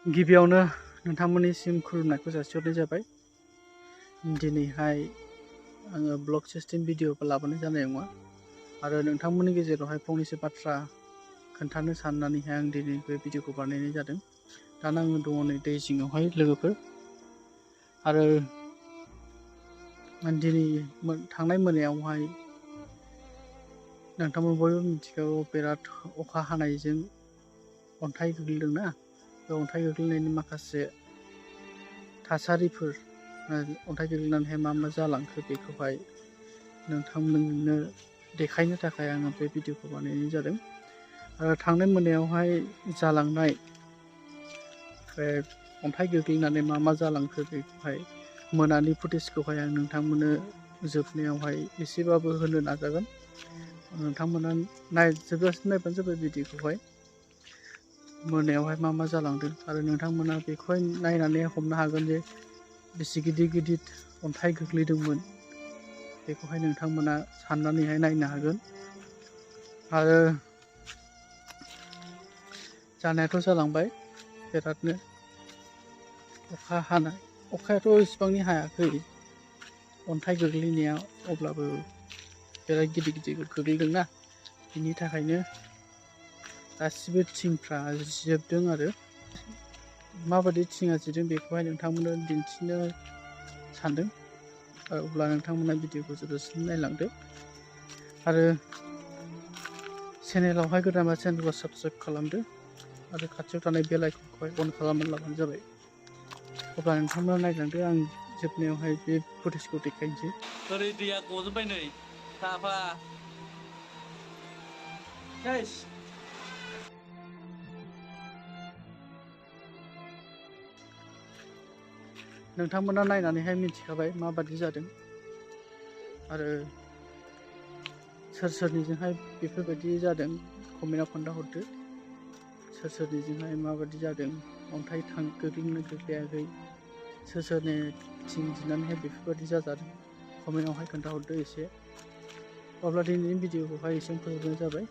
गिबियावनो नोंथांमोननिसिम खुलुमनायखौ जासिहरनाय जाबाय। दिनैहाय आङो ब्लग सिस्टेम भिडिअ'बो लाबोनाय जानाय नङा आरो नोंथांमोननि गेजेरावहाय फंनैसो बाथ्रा खोन्थानो साननानैहाय आं दिनै बे भिडिअ'खौ बानायनाय जादों। दाना आङो दङ नै दै जिङावहाय लोगोफोर आरो दिनै थांनाय मोनायावहाय नोंथांमोन बयबो मिथिखागौ बिराद अखा हानायजों अन्थाइ गोग्लैदोंना। बे अन्थाइ गोग्लैनायनि माखासे थासारिफोर अन्थाइ गोग्लैनानैहाय मा जालांखो बेखौहाय नोंथांमोननो देखायनो थाखाय आङो बे भिडिअ'खौ बानायनाय जादों। आरो थांनाय मोनायावहाय जालांनाय बे अन्थाइ गोग्लैनानै मा जालांखो बेखौहाय मोनानि फुटेजखौहाय आं नोंथांमोननो जोबनायावहाय एसेबाबो होनो नाजागोन। नोंथांमोना जोबजासिम नायबानो जाबाय भिडिअ'खौहाय। मोनायावहाय मा जालांदों आरो नोंथांमोना बेखौहाय नायनानै हमनो हागोन जे बेसे गिदिर अन्थाइ गोग्लैदोंमोन बेखौहाय नोंथांमोना साननानैहाय नायनो हागोन। आरो जानायाथ' जालांबाय बिरादनो अखा हानाय, अखायाथ' इसिबांनि हायाखै अन्थाइ गोग्लैनाया, अब्लाबो बिराद गिदिर गोग्लैदोंना, बिनि थाखायनो गासिबो थिंफ्रा जिजोबदों आरो माबायदि थिङा जिदों बेखौहाय नोंथांमोननो दिन्थिनो सानदों। अब्ला नोंथांमोना भिडिअ'खौ जोबजासिम नायलांदो आरो चेनेलावहाय गोदानबा चेनेलखौ साबस्क्राइब खालामदो आरो खाथियाव थानाय बेल आइकनखौहाय अन खालामनानै लाबानो जाबाय। अब्ला नोंथांमोना नायलांदो, आं जोबनायावहाय बे फुटेजखौ देखायनोसै। ओरै दैया गजोबबाय नै साफा। नोंथांमोना नायनानैहाय मिथिखाबाय माबादि जादों आरो सोरनिजोंहाय बेफोरबायदि जादों कमेन्टआव खोन्थाहरदो। सोरनिजोंहाय माबादि जादों, अन्थाइ गोग्लैदोंना गोग्लैयाखै, सोरनि थिं जिनानैहाय बेफोरबायदि जाजादों, कमेन्टआवहाय खोन्थाहरदो एसे। अब्ला दिनैनि भिडिअ'खौहाय एसेयावनो फोजोबनाय जाबाय।